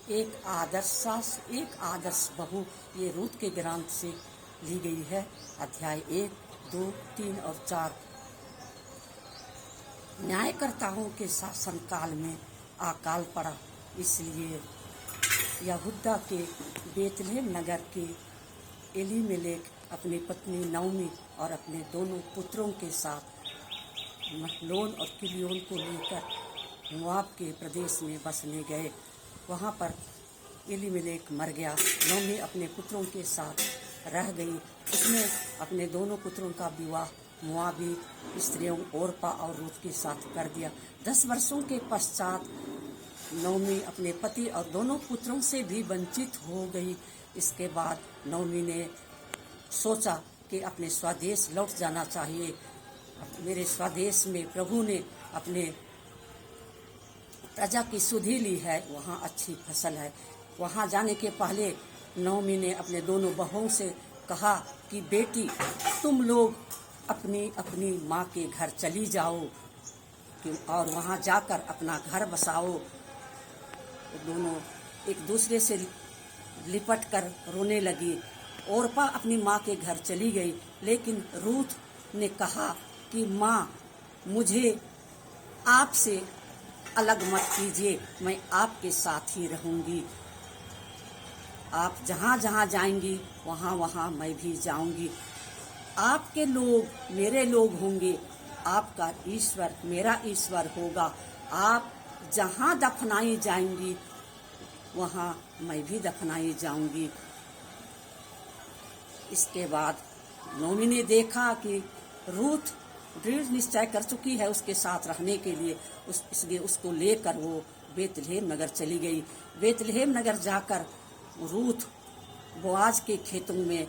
एक आदर्श सास, एक आदर्श बहू, ये रूत के ग्रंथ से ली गई है। अध्याय 1, 2, 3 और 4। न्यायकर्ताओं के शासन काल में अकाल पड़ा, इसलिए यहूदा के बेतलेहम नगर के एलीमेलेक अपनी पत्नी नौमी और अपने दोनों पुत्रों के साथ महलोन और किलियोन को लेकर मोआब के प्रदेश में बसने गए। वहाँ पर एलीमेलेक मर गया। नौमी अपने पुत्रों के साथ रह गई। उसने अपने दोनों पुत्रों का विवाह मोआबी स्त्रियों ओरपा और रूत के साथ कर दिया। 10 वर्षों के पश्चात नौमी अपने पति और दोनों पुत्रों से भी वंचित हो गई। इसके बाद नौमी ने सोचा कि अपने स्वदेश लौट जाना चाहिए। मेरे स्वदेश में प्रभु ने अपने प्रजा की सुधि ली है, वहाँ अच्छी फसल है। वहाँ जाने के पहले नौमी ने अपने दोनों बहुओं से कहा कि बेटी, तुम लोग अपनी अपनी माँ के घर चली जाओ और वहाँ जाकर अपना घर बसाओ। दोनों एक दूसरे से लिपट कर रोने लगी। ओरपा अपनी माँ के घर चली गई, लेकिन रूत ने कहा कि माँ, मुझे आपसे अलग मत कीजिए, मैं आपके साथ ही रहूंगी। आप जहाँ जहाँ जाएंगी वहाँ वहाँ मैं भी जाऊंगी। आपके लोग मेरे लोग होंगे, आपका ईश्वर मेरा ईश्वर होगा। आप जहाँ दफनाई जाएंगी वहाँ मैं भी दफनाई जाऊंगी। इसके बाद नौमी ने देखा कि रूत दृढ़ निश्चय कर चुकी है उसके साथ रहने के लिए, इसलिए उसको लेकर वो बेतलेहम नगर चली गई। बेतलेहम नगर जाकर रूत बोआज के खेतों में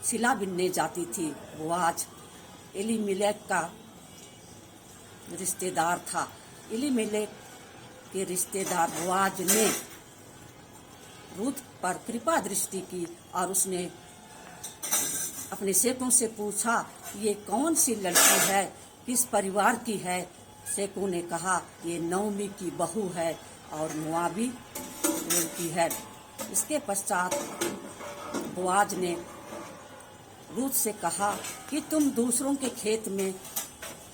सिला बिनने जाती थी। बोआज एलीमेलेक का रिश्तेदार था। एलीमेलेक के रिश्तेदार बोआज ने रूत पर कृपा दृष्टि की और उसने अपने सेकों से पूछा, ये कौन सी लड़की है, किस परिवार की है? सेकों ने कहा, ये नौमी की बहू है और मोआबी लड़की है। इसके पश्चात बोआज ने रूत से कहा कि तुम दूसरों के खेत में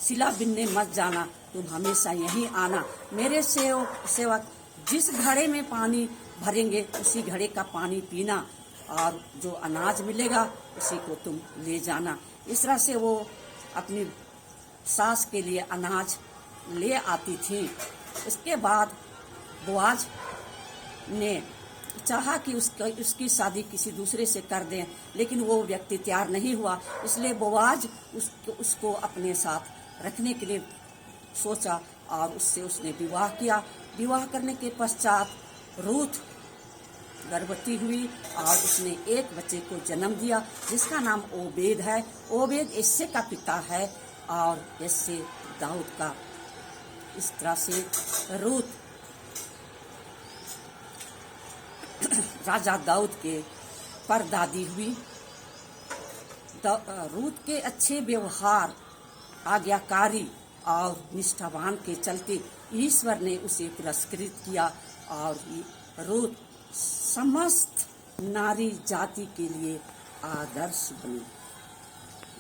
सिला बिनने मत जाना, तुम हमेशा यहीं आना। मेरे सेवक जिस घड़े में पानी भरेंगे उसी घड़े का पानी पीना और जो अनाज मिलेगा उसी को तुम ले जाना। इस तरह से वो अपनी सास के लिए अनाज ले आती थी। इसके बाद बोआज ने चाहा कि उसकी शादी किसी दूसरे से कर दें, लेकिन वो व्यक्ति तैयार नहीं हुआ। इसलिए बोआज उसको अपने साथ रखने के लिए सोचा और उससे उसने विवाह किया। विवाह करने के पश्चात रूत गर्भवती हुई और उसने एक बच्चे को जन्म दिया जिसका नाम ओबेद है। ओबेद यिशै का पिता है और यिशै दाऊद का। इस तरह से रूत राजा दाऊद के परदादी हुई। रूत के अच्छे व्यवहार, आज्ञाकारी और निष्ठावान के चलते ईश्वर ने उसे पुरस्कृत किया और रूत समस्त नारी जाति के लिए आदर्श बनी।